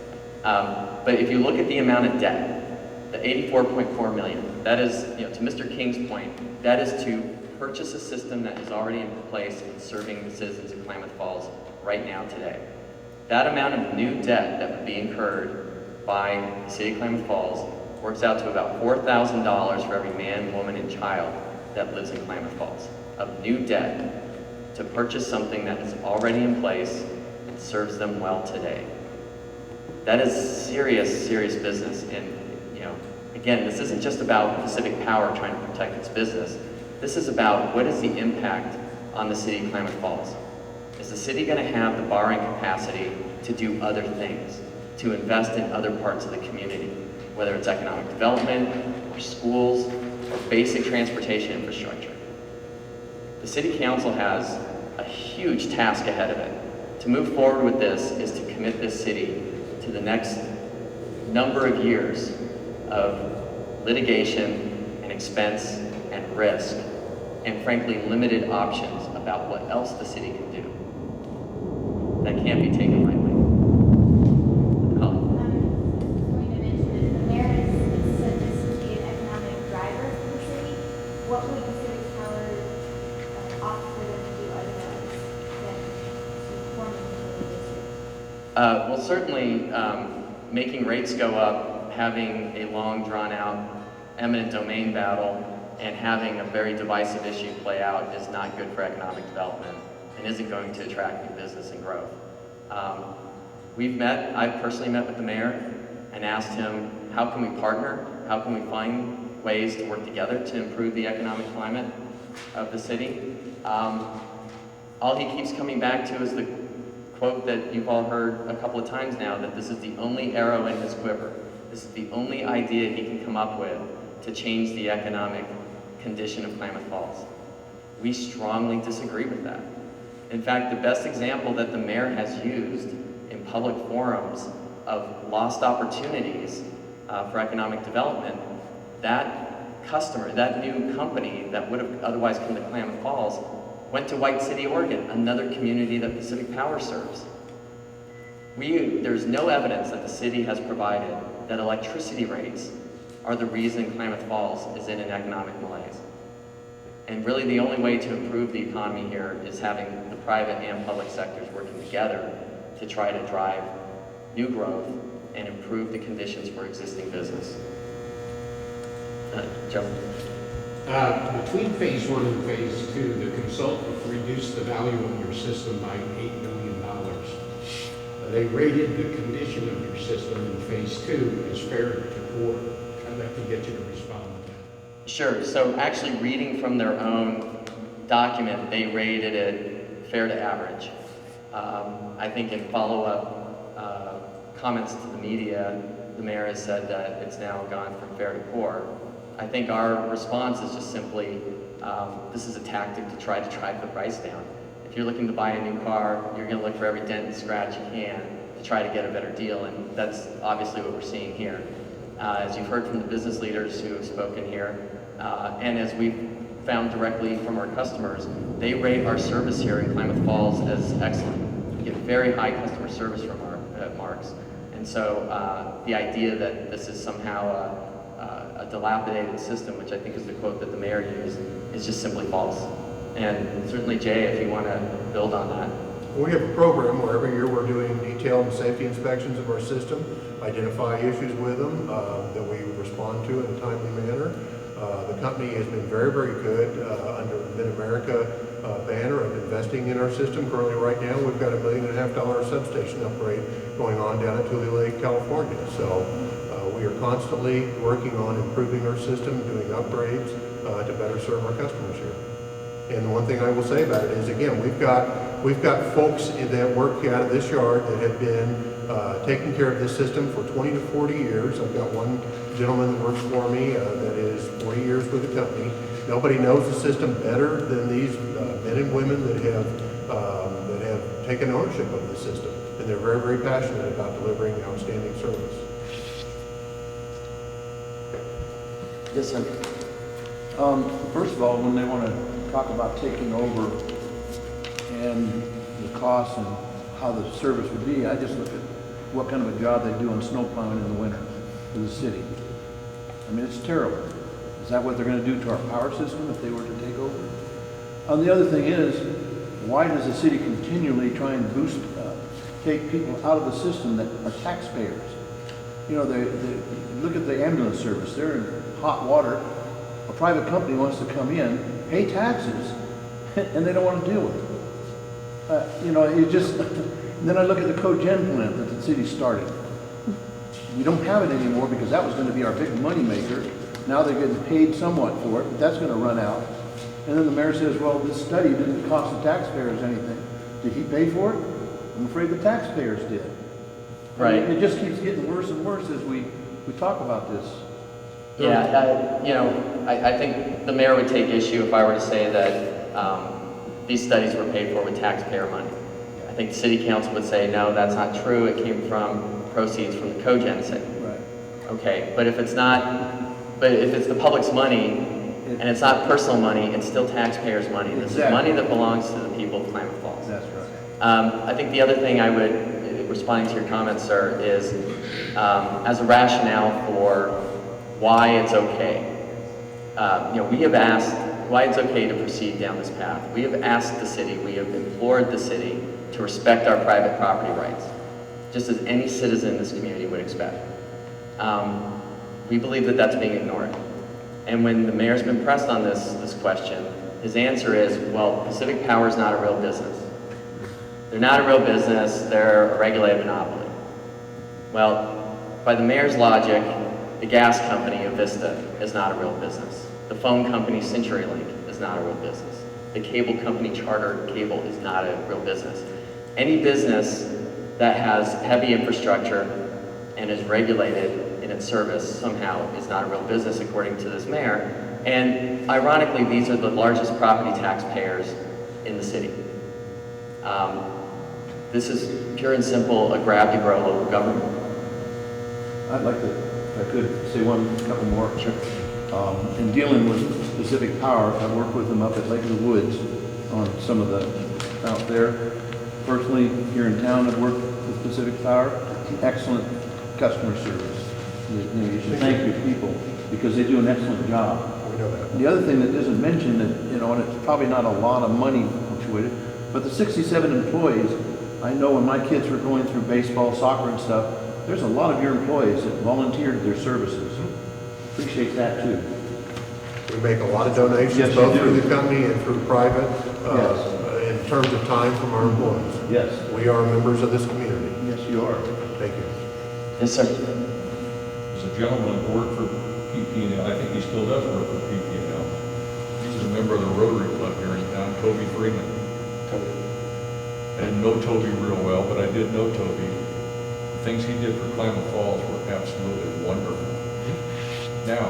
But if you look at the amount of debt, the $84.4 million, that is, to Mr. King's point, that is to purchase a system that is already in place and serving the citizens of Klamath Falls right now today. That amount of new debt that would be incurred by the city of Klamath Falls works out to about $4,000 for every man, woman, and child that lives in Klamath Falls of new debt to purchase something that is already in place and serves them well today. That is serious, serious business. And again, this isn't just about Pacific Power trying to protect its business. This is about what is the impact on the city of Klamath Falls. Is the city going to have the borrowing capacity to do other things, to invest in other parts of the community, whether it's economic development, or schools, or basic transportation infrastructure? The city council has a huge task ahead of it. To move forward with this is to commit this city to the next number of years of litigation and expense and risk, and frankly limited options about what else the city can do. That can't be taken lightly. I'm going to mention that the mayor is such a key economic driver for the city. What would Pacific Power offer for them to do otherwise than to form a utility district? Well, certainly making rates go up, having a long drawn-out eminent domain battle, and having a very divisive issue play out is not good for economic development and isn't going to attract new business and growth. I've personally met with the mayor and asked him, how can we partner? How can we find ways to work together to improve the economic climate of the city? All he keeps coming back to is the quote that you've all heard a couple of times now, that this is the only arrow in his quiver. This is the only idea he can come up with to change the economic condition of Klamath Falls. We strongly disagree with that. In fact, the best example that the mayor has used in public forums of lost opportunities for economic development, that customer, that new company that would have otherwise come to Klamath Falls, went to White City, Oregon, another community that Pacific Power serves. There's no evidence that the city has provided that electricity rates are the reason Klamath Falls is in an economic malaise. And really the only way to improve the economy here is having the private and public sectors working together to try to drive new growth and improve the conditions for existing business. Joe? Between phase 1 and phase 2, the consultant reduced the value of your system by $8 million. They rated the condition of your system in phase 2 as fair to poor. I'd like to get you to respond to that. Sure. So actually reading from their own document, they rated it fair to average. I think in follow-up comments to the media, the mayor has said that it's now gone from fair to poor. I think our response is just simply, this is a tactic to try to drive the price down. If you're looking to buy a new car, you're going to look for every dent and scratch you can to try to get a better deal, and that's obviously what we're seeing here. As you've heard from the business leaders who have spoken here, and as we've found directly from our customers, they rate our service here in Klamath Falls as excellent. We get very high customer service from our marks. And so the idea that this is somehow a dilapidated system, which I think is the quote that the mayor used, is just simply false. And certainly, Jay, if you want to build on that. We have a program where every year we're doing detailed and safety inspections of our system, identify issues with them that we respond to in a timely manner. The company has been very, very good under the Mid-America banner of investing in our system. Currently, right now, we've got $1.5 million substation upgrade going on down at Tule Lake, California. So we are constantly working on improving our system, doing upgrades to better serve our customers here. And the one thing I will say about it is, again, we've got folks that work out of this yard that have been taking care of this system for 20 to 40 years. I've got one gentleman that works for me that is 40 years with the company. Nobody knows the system better than these men and women that have taken ownership of the system, and they're very, very passionate about delivering outstanding service. Yes, sir. First of all, when they want to talk about taking over and the costs and how the service would be, I just look at what kind of a job they do on snow plowing in the winter for the city. I mean, it's terrible. Is that what they're going to do to our power system if they were to take over? The other thing is, why does the city continually try and take people out of the system that are taxpayers? You know, they look at the ambulance service. They're in hot water. A private company wants to come in, pay taxes, and they don't want to deal with it. You know, it just, then I look at the cogen plant that the city started. We don't have it anymore because that was going to be our big money maker. Now they're getting paid somewhat for it, but that's going to run out. And then the mayor says, well, this study didn't cost the taxpayers anything. Did he pay for it? I'm afraid the taxpayers did. Right. And it just keeps getting worse and worse as we talk about this. Yeah, you know, I think the mayor would take issue if I were to say that these studies were paid for with taxpayer money. I think the city council would say, no, that's not true. It came from proceeds from the cogen sale. Right. Okay, but if it's the public's money and it's not personal money, it's still taxpayers' money. This is money that belongs to the people of Klamath Falls. That's right. I think the other thing I would, responding to your comments, sir, is as a rationale for why it's okay. You know, we have asked why it's okay to proceed down this path. We have asked the city, we have implored the city to respect our private property rights, just as any citizen in this community would expect. We believe that that's being ignored. And when the mayor's been pressed on this question, his answer is, well, Pacific Power is not a real business. They're not a real business, they're a regulated monopoly. Well, by the mayor's logic, the gas company, Avista, is not a real business. The phone company, CenturyLink, is not a real business. The cable company, Charter Cable, is not a real business. Any business that has heavy infrastructure and is regulated in its service somehow is not a real business, according to this mayor. And ironically, these are the largest property taxpayers in the city. This is pure and simple a grab to grow local government. I'd like to, if I could, say couple more. Sure. In dealing with Pacific Power, I worked with them up at Lake of the Woods on some of the, out there. Personally, here in town, I've worked with Pacific Power. Excellent customer service. You should thank your people because they do an excellent job. We know that. The other thing that isn't mentioned, that, you know, and it's probably not a lot of money punctuated, but the 67 employees, I know when my kids were going through baseball, soccer and stuff, there's a lot of your employees that volunteered their services. Appreciate that too. We make a lot of donations, Yes, both you do. through the company and through private, Yes. in terms of time from our employees. Yes. We are members of this community. Yes, you are. Thank you. Yes, sir. There's a gentleman who worked for PP&L, I think he still does work for PP&L. He was a member of the Rotary Club here in town, Toby Freeman. I didn't know Toby real well, but I did know Toby. things he did for Klamath Falls were absolutely wonderful. Now,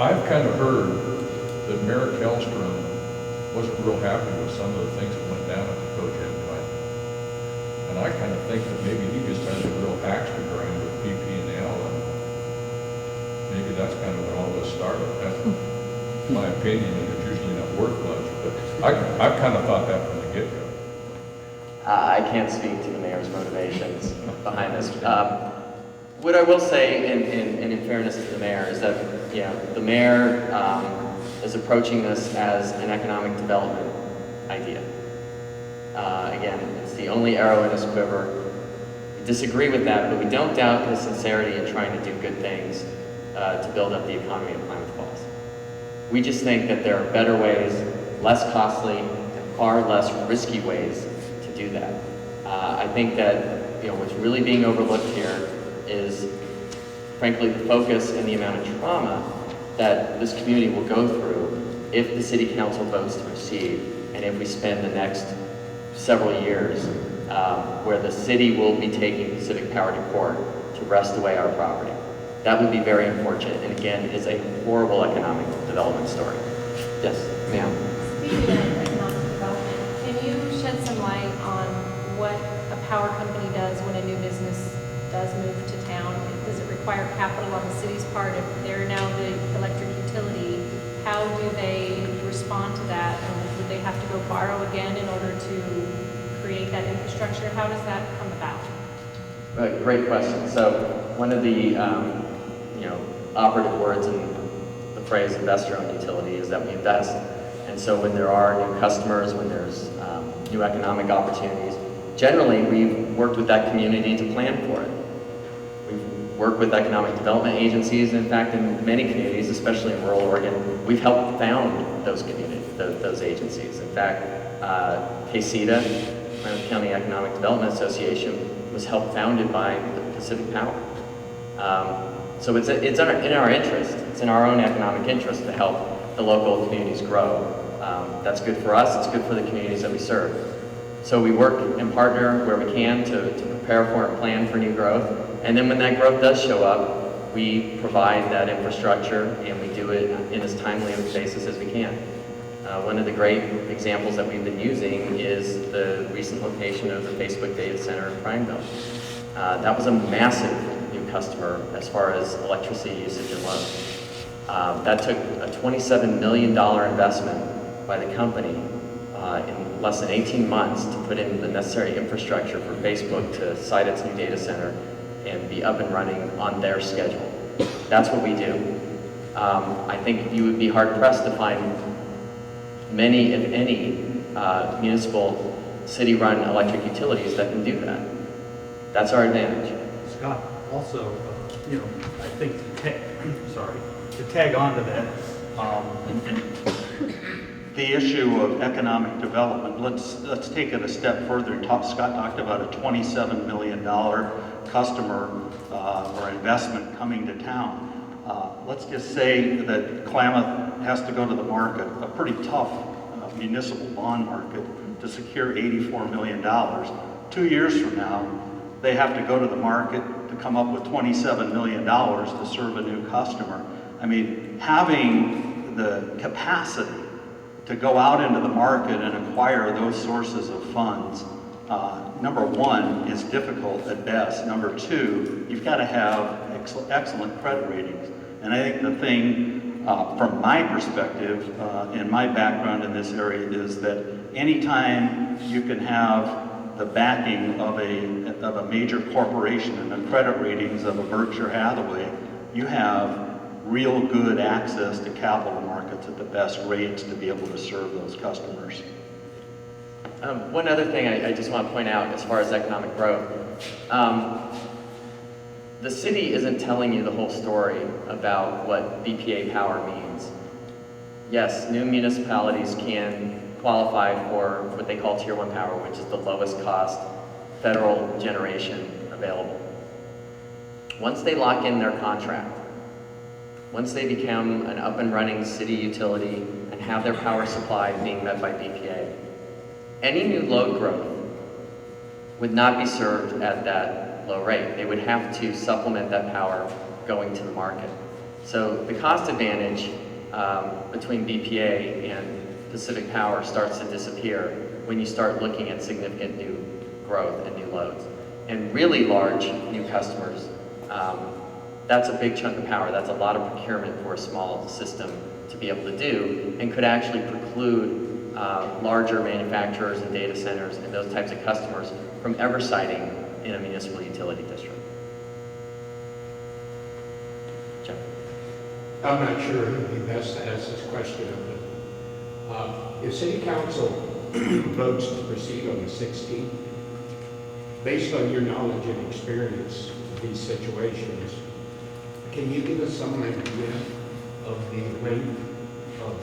I've kind of heard that Mayor Kellstrom wasn't real happy with some of the things that went down at the cogen plant. And I kind of think that maybe he just has a real axe to grind with PP&L, and maybe that's kind of when all this started. That's my opinion, and it's usually not worth much, but I've kind of thought that from the get-go. I can't speak to the mayor's motivations behind this. What I will say, and in fairness to the mayor, is that the mayor is approaching this as an economic development idea. Again, it's the only arrow in his quiver. We disagree with that, but we don't doubt his sincerity in trying to do good things to build up the economy of Klamath Falls. We just think that there are better ways, less costly, and far less risky ways to do that. I think that what's really being overlooked here is, frankly, the focus and the amount of trauma that this community will go through if the city council votes to proceed, and if we spend the next several years where the city will be taking Pacific Power to court to wrest away our property. That would be very unfortunate, and again, is a horrible economic development story. Yes, ma'am. Speaking of economic development, can you shed some light on what a power company does when a new business does move to town? Does it require capital on the city's part? If they're now the electric utility, how do they respond to that? Would they have to go borrow again in order to create that infrastructure? How does that come about? Great question. So one of the operative words in the phrase investor-owned utility is that we invest. And so when there are new customers, when there's new economic opportunities, generally we've worked with that community to plan for it. We've worked with economic development agencies. In fact, in many communities, especially in rural Oregon, we've helped found those communities, those agencies. In fact, CACEDA, Klamath County Economic Development Association, was helped founded by Pacific Power. So it's in our interest, it's in our own economic interest to help the local communities grow. That's good for us, it's good for the communities that we serve. So we work and partner where we can to prepare for and plan for new growth. And then when that growth does show up, we provide that infrastructure and we do it in as timely of a basis as we can. One of the great examples that we've been using is the recent location of the Facebook data center in Prineville. That was a massive new customer as far as electricity usage and load. That took a $27 million investment by the company in less than 18 months to put in the necessary infrastructure for Facebook to site its new data center and be up and running on their schedule. That's what we do. I think you would be hard-pressed to find many, if any, municipal city-run electric utilities that can do that. That's our advantage. Scott, also, I think to tag on to that, the issue of economic development, let's take it a step further. Scott talked about a $27 million customer or investment coming to town. Let's just say that Klamath has to go to the market, a pretty tough municipal bond market, to secure $84 million. 2 years from now, they have to go to the market to come up with $27 million to serve a new customer. I mean, having the capacity to go out into the market and acquire those sources of funds, number one, is difficult at best. Number two, you've got to have excellent credit ratings. And I think the thing, from my perspective, and my background in this area, is that anytime you can have the backing of a major corporation and the credit ratings of a Berkshire Hathaway, you have real good access to capital markets at the best rates to be able to serve those customers. One other thing I just want to point out as far as economic growth. The city isn't telling you the whole story about what BPA power means. Yes, new municipalities can qualify for what they call Tier 1 power, which is the lowest cost federal generation available. Once they lock in their contract, once they become an up and running city utility and have their power supply being met by BPA, any new load growth would not be served at that low rate. They would have to supplement that power going to the market. So the cost advantage between BPA and Pacific Power starts to disappear when you start looking at significant new growth and new loads. And really large new customers, that's a big chunk of power. That's a lot of procurement for a small system to be able to do, and could actually preclude larger manufacturers and data centers and those types of customers from ever siting in a municipal utility district. Jeff? I'm not sure who would be best to ask this question, but if City Council votes to proceed on the 16th, based on your knowledge and experience of these situations, can you give us some idea of the length of,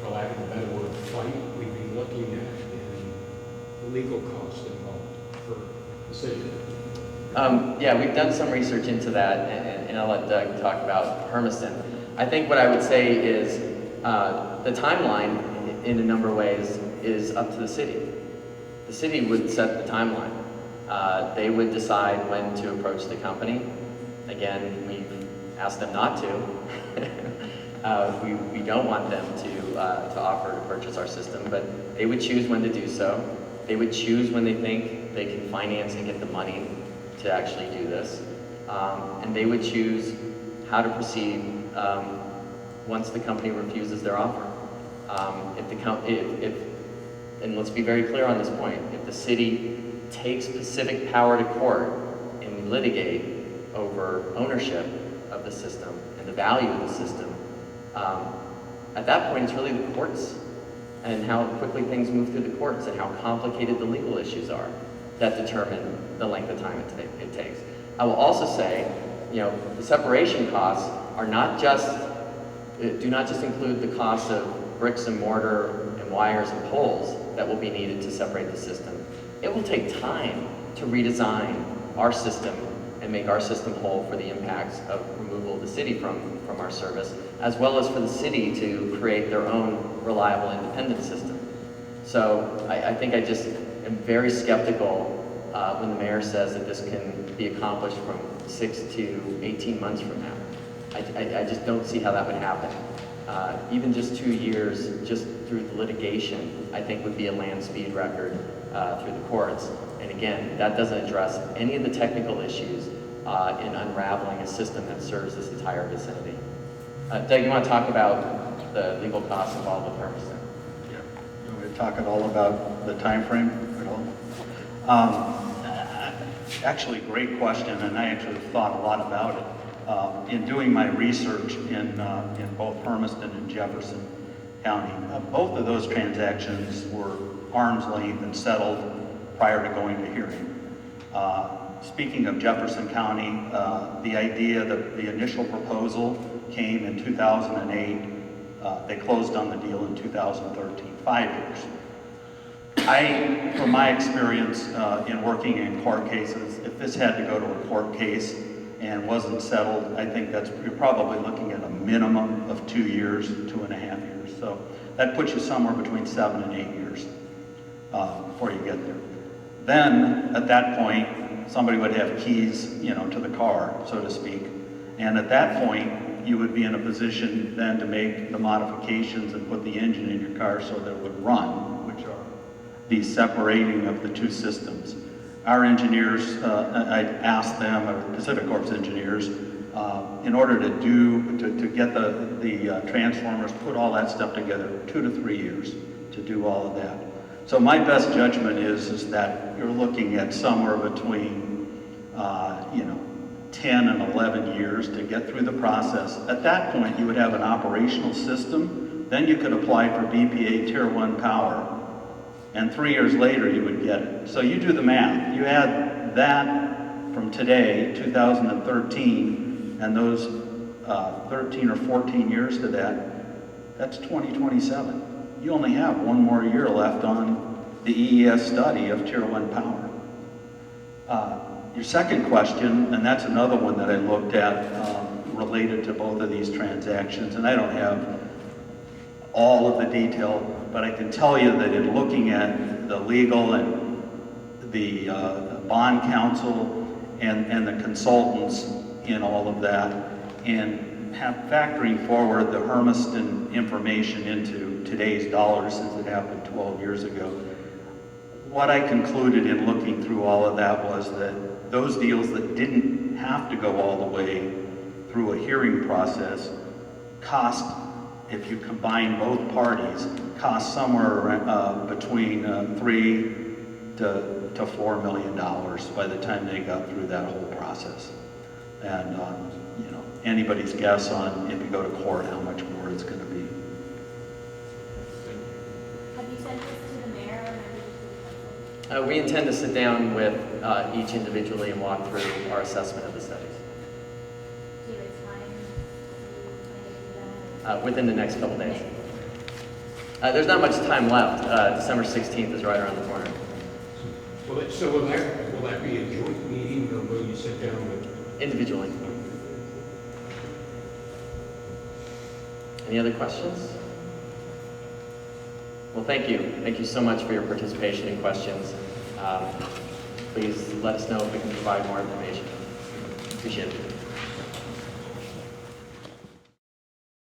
for lack of a better word, fight we'd be looking at in the legal costs involved for the city? Yeah, we've done some research into that, and I'll let Doug talk about Hermiston. I think what I would say is the timeline, in a number of ways, is up to the city. The city would set the timeline. They would decide when to approach the company. Again, we've asked them not to. We don't want them to offer to purchase our system, but they would choose when to do so. They would choose when they think they can finance and get the money to actually do this. And they would choose how to proceed once the company refuses their offer. And let's be very clear on this point, if the city takes Pacific Power to court and we litigate over ownership of the system and the value of the system, at that point it's really the courts and how quickly things move through the courts and how complicated the legal issues are that determine the length of time it takes. I will also say, the separation costs are not just, do not just include the cost of bricks and mortar and wires and poles that will be needed to separate the system. It will take time to redesign our system and make our system whole for the impacts of removal of the city from our service, as well as for the city to create their own reliable independent system. So I think I just am very skeptical when the mayor says that this can be accomplished from 6 to 18 months from now. I just don't see how that would happen. Even just 2 years, just through the litigation, I think would be a land speed record through the courts. And again, that doesn't address any of the technical issues in unraveling a system that serves this entire vicinity. Doug, you want to talk about the legal costs involved with Hermiston? Yeah. You want me to talk at all about the time frame at all? Actually, great question, and I actually thought a lot about it. In doing my research in both Hermiston and Jefferson County, both of those transactions were arm's length and settled prior to going to hearing. Speaking of Jefferson County, the idea, the initial proposal came in 2008. They closed on the deal in 2013, 5 years. From my experience in working in court cases, if this had to go to a court case and wasn't settled, I think you're probably looking at a minimum of 2 years, 2.5 years. So that puts you somewhere between 7 and 8 years before you get there. Then, at that point, somebody would have keys, to the car, so to speak. And at that point, you would be in a position then to make the modifications and put the engine in your car so that it would run, which are the separating of the two systems. Our engineers, I asked them, or PacifiCorp's engineers, in order to get the transformers, put all that stuff together, 2 to 3 years to do all of that. So my best judgment is that you're looking at somewhere between 10 and 11 years to get through the process. At that point, you would have an operational system. Then you could apply for BPA Tier 1 power. And 3 years later, you would get it. So you do the math. You add that from today, 2013, and those 13 or 14 years to that, that's 2027. You only have 1 more year left on the EES study of Tier 1 power. Your second question, and that's another one that I looked at related to both of these transactions, and I don't have all of the detail, but I can tell you that in looking at the legal and the bond counsel and the consultants in all of that, and factoring forward the Hermiston information into today's dollars, since it happened 12 years ago. What I concluded in looking through all of that was that those deals that didn't have to go all the way through a hearing process cost, if you combine both parties, cost somewhere around, between $3 to $4 million by the time they got through that whole process. And you know, anybody's guess on, if you go to court, how much more it's going to be. Have you sent this to the mayor or members of the council? We intend to sit down with each individually and walk through our assessment of the studies. Do you have a time to do that? Within the next couple days. There's not much time left. December 16th is right around the corner. So will that be a joint meeting, or will you sit down with? Individually. Any other questions? Well, thank you. Thank you so much for your participation and questions. Please let us know if we can provide more information. Appreciate it.